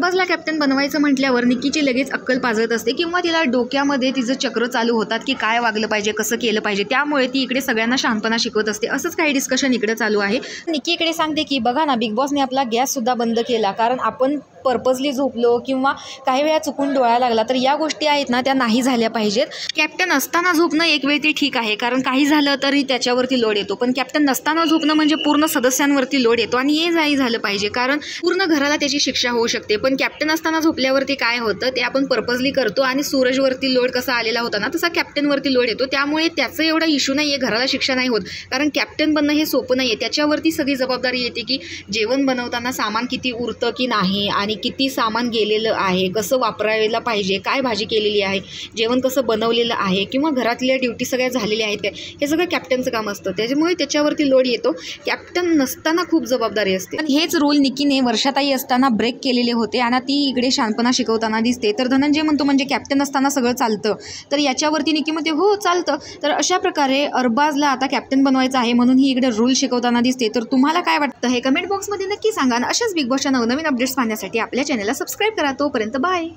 अरबाजला captain बनवायचं म्हटल्यावर निक्कीची लगेच अक्कल पाजत असते किंवा तिला डोक्यामध्ये तिचं चक्र चालू होतात की काय वागलं पाहिजे, कसं केलं पाहिजे. त्यामुळे ती इकडे सगळ्यांना शांतपणा शिकवत असते. असंच काही डिस्कशन इकडे चालू आहे. निक्की इकडे सांगते की बघा ना, बिग बॉसने आपला गॅससुद्धा बंद केला, कारण आपण पर्पजली झोपलो किंवा काही वेळा चुकून डोळा लागला तर या गोष्टी आहेत ना, त्या नाही झाल्या पाहिजेत. कॅप्टन असताना झोपणं एक वेळ ते ठीक आहे, कारण काही झालं तरी त्याच्यावरती लोड येतो. पण कॅप्टन नसताना झोपणं म्हणजे पूर्ण सदस्यांवरती लोड येतो आणि हे नाही झालं पाहिजे, कारण पूर्ण घराला त्याची शिक्षा होऊ शकते. पण कॅप्टन असताना झोपल्यावरती काय होतं, ते आपण पर्पजली करतो आणि सूरजवरती लोड कसा आलेला होता ना, तसा कॅप्टनवरती लोड येतो. त्यामुळे त्याचं एवढा इश्यू नाही आहे, घराला शिक्षा नाही होत, कारण कॅप्टन बनणं हे सोपं नाही आहे. त्याच्यावरती सगळी जबाबदारी येते की जेवण बनवताना सामान किती उरतं की नाही, आणि किती सामान गेलेलं आहे, कसं वापरायला पाहिजे, काय भाजी केलेली आहे, जेवण कसं बनवलेलं आहे, किंवा घरातल्या ड्युटी सगळ्या झालेल्या आहेत काय, हे सगळं कॅप्टनचं काम असतं. त्याच्यामुळे त्याच्यावरती लोड येतो. कॅप्टन नसताना खूप जबाबदारी असते. पण हेच रोल निक्कीने वर्षाताई असताना ब्रेक केलेले होते आणि ती इकडे शांतपणा शिकवताना दिसते. तर धनंजय म्हणतो म्हणजे कॅप्टन असताना सगळं चालतं, तर याच्यावरती निक्की म्हणते हो चालतं. तर अशा प्रकारे अरबाजला आता कॅप्टन बनवायचं आहे म्हणून ही इकडे रूल शिकवताना दिसते. तर तुम्हाला काय वाटतं हे कमेंट बॉक्समध्ये नक्की सांगा. अशाच बिग बॉसच्या नवनवीन अपडेट्स पाहण्यासाठी आपल्या चॅनलला सबस्क्राईब करा. तोपर्यंत बाय.